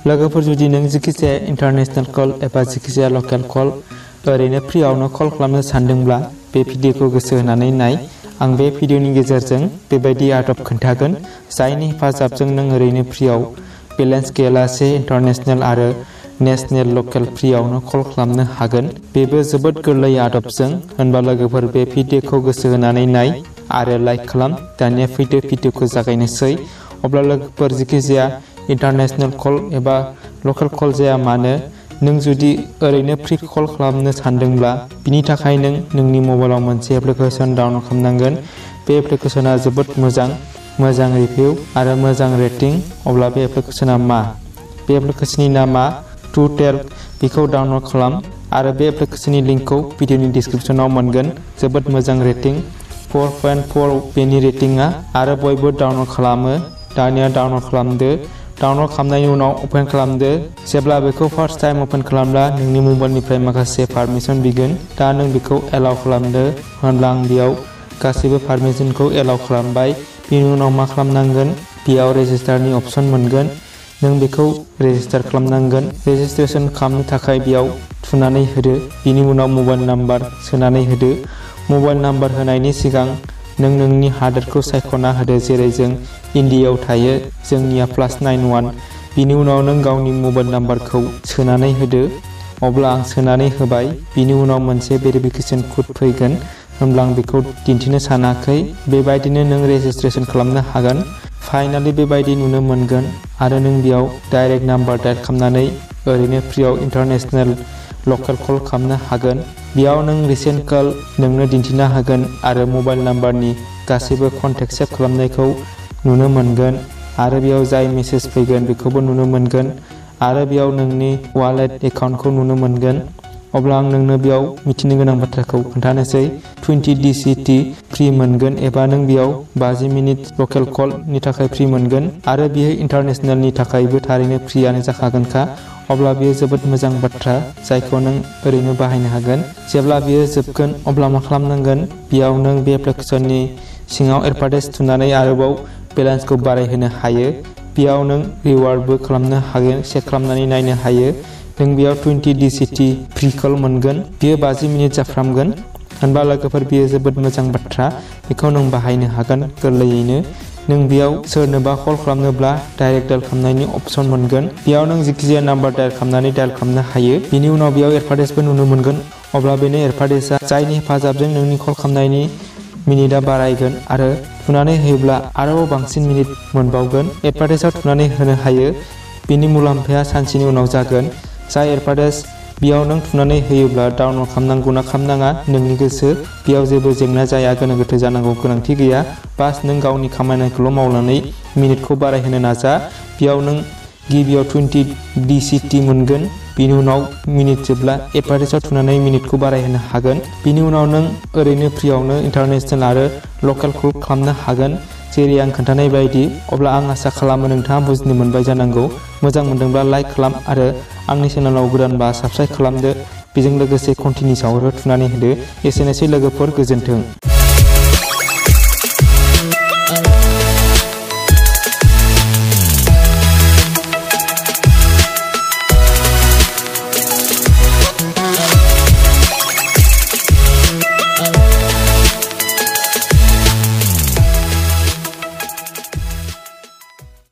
लोगोफोर जुदि नों जिखिजाया इन्टारनेशनेल कल एबा जिखिजाया लकेल कल ओरैनो फ्रियावनो कल खालामनो सानदोंब्ला बे भिडिअखौ गोसो होनानै नाय। आं बे भिडिअनि गेजेरजों बेबायदि आदब खोन्थागोन जायनि हेफाजाबजों नों ओरैनो फ्रियाव बेलेन्स गैयालासे इन्टारनेशनेल आरो नेशनेल लकेल फ्रियावनो कल खालामनो हागोन। बेबो जोबोद गोरलै आदबजों। होनबा लोगोफोर बे भिडिअखौ गोसो होनानै नाय आरो लाइक खालाम। दानिया फैदो भिडिअखौ जागायनोसै। अब्ला लोगोफोर जिखिजाया इन्टारनेशनेल कल एबा लकेल कल जाया मानो नों जुदि ओरैनो फ्रि कल खालामनो सानदोंब्ला बिनि थाखाय नों नोंनि मबाइलाव मोनसे एप्लिकेसन डाउनलड खालामनांगोन। बे एप्लिकेसना जोबोद मोजां रिभिउ आरो मोजां रेटिं। अब्ला बे एप्लिकेसना मा? बे एप्लिकेसननि नामा टुटेल। बेखौ डाउनलड खालाम आरो बे एप्लिकेसननि लिंकखौ भिडिअनि डिसक्रिपसनाव मोनगोन। जोबोद मोजां रेटिं 4.4 बेनि रेटिंआ आरो बयबो डाउनलड खालामो। दानिया डाउनलड खालामदो। डाउनलड खालामनायनि उनाव अपेन खालामदो। जेब्ला बेखौ फार्स्ट टाइम अपेन खालामब्ला नोंनि मबाइलनिफ्राय माखासे पारमिसन बिगोन। दा नों बेखौ एलाउ खालामदो। होनब्ला आं बेयाव गासैबो पारमिसनखौ एलाउ खालामबाय। बेनि उनाव मा खालामनांगोन? बेयाव रेजिस्टारनि अपसन मोनगोन। नों बेखौ रेजिस्टार खालामनांगोन। रेजिस्ट्रेसन खालामनो थाखाय बेयाव थुनानै होदो। बेनि उनाव मबाइल नाम्बार सोनानै होदो। मबाइल नाम्बार होनायनि सिगां नों नोंनि हादोरखौ सायख'ना होदो। जेरै जों इन्डियायाव थायो, जोंनिया +91। बिनि उनाव नों गावनि मबाइल नाम्बारखौ सोनानै होदो। अब्ला आं सोनानै होबाय। बिनि उनाव मोनसे भेरिफिकेसन कोड फैगोन। होनब्ला आं बेखौ दिन्थिनो सानाखै। बेबायदिनो नों रेजिस्ट्रेसन खालामनो हागोन। फाइनालि बेबायदि नुनो मोनगोन आरो नों बेयाव डाइरेक्ट नाम्बार डायल खालामनानै ओरैनो फ्रियाव इन्टारनेशनेल लकेल कल खालामनो हागोन। बेयाव नों रिसेन्ट कल नोंनो दिन्थिनो हागोन आरो मबाइल नाम्बारनि गासैबो कन्टेक्ट सेभ खालामनायखौ नुनो मोनगोन आरो बेयाव जाय मेसेज फैगोन बेखौबो नुनो मोनगोन आरो बेयाव नोंनि वालेट एकाउन्टखौ नुनो मोनगोन। अब्ला आं नोंनो बेयाव मिथिनो गोनां बाथ्राखौ खोन्थानोसै। 20 DCT फ्रि मोनगोन एबा नों बेयाव 50 मिनिट लकेल कलनि थाखाय फ्रि मोनगोन आरो बियो इन्टारनेशनेलनि थाखायबो थारैनो फ्रियानो जाखागोनखा। अब्ला बेयो जोबोद मोजां बाथ्रा जायखौ नों ओरैनो बाहायनो हागोन। जेब्ला बेयो जोबगोन अब्ला मा खालामनांगोन? बेयाव नों बे एप्लिकेसननि सिङाव एडभार्टाइज थुनानै आरोबाव बेलेन्सखौ बारायहोनो हायो। बेयाव नों रिवार्डबो खालामनो हागोन। चेक खालामनानै नायनो हायो। नों बेयाव 20 DCT फ्रि कल मोनगोन। बियो 50 मिनिट जाफ्रामगोन। होनबा लोगोफोर बेयो जोबोद मोजां बाथ्रा। बेखौ नों बाहायनो हागोन गोरलैयैनो। नों बेयाव सोरनोबा कल खालामनोब्ला डाइरेक्ट डायल खालामनायनि अपसन मोनगोन। बेयाव नों जिखिजाया नाम्बार डायल खालामनानै डायल खालामनो हायो। बेनि उनाव बेयाव एडभार्टाइजबो नुनो मोनगोन। अब्ला बेनो एडभार्टाइजआ जायनि हेफाजाबजों नोंनि कल खालामनायनि मिनिटआ बारायगोन आरो थुनानै होयोब्ला आरोबाव बांसिन मिनिट मोनबावगोन। एडभार्टाइजआव थुनानै होनो हायो। बेनि मुलाम्फाया सानसेनि उनाव जागोन। जाय एडभार्टाइज बेयाव नों थुनानै होयोब्ला डाउनलड खालामनांगौ ना खालामनाङा नोंनि गोसो। बेयाव जेबो जेंना जाया, गोनो गोथो जानांगौ गोनांथि गैया। बास नों गावनि खामानिखौल' मावनानै मिनिटखौ बारायहोनो नाजा। बेयाव नों गिबियाव 20 DCT मोनगोन। बिनि उनाव मिनिट जोबब्ला एडभार्टाइजआव थुनानै मिनिटखौ बारायहोनो हागोन। बिनि उनाव नों ओरैनो फ्रियावनो इन्टारनेशनेल आरो लकेल कल खालामनो हागोन जेरै आं खोन्थानाय बायदि। अब्ला आं आसा खालामो नोंथाङा बुजिनो मोनबाय जानांगौ। मोजां मोनदोंब्ला लाइक खालाम आरो आंनि चेनेलाव गोदानबा साबस्क्राइब खालामदो। बेजों लोगोसे कन्टिनिउआव थुनानै होदो। एसेनोसै लोगोफोर, गोजोन्थों।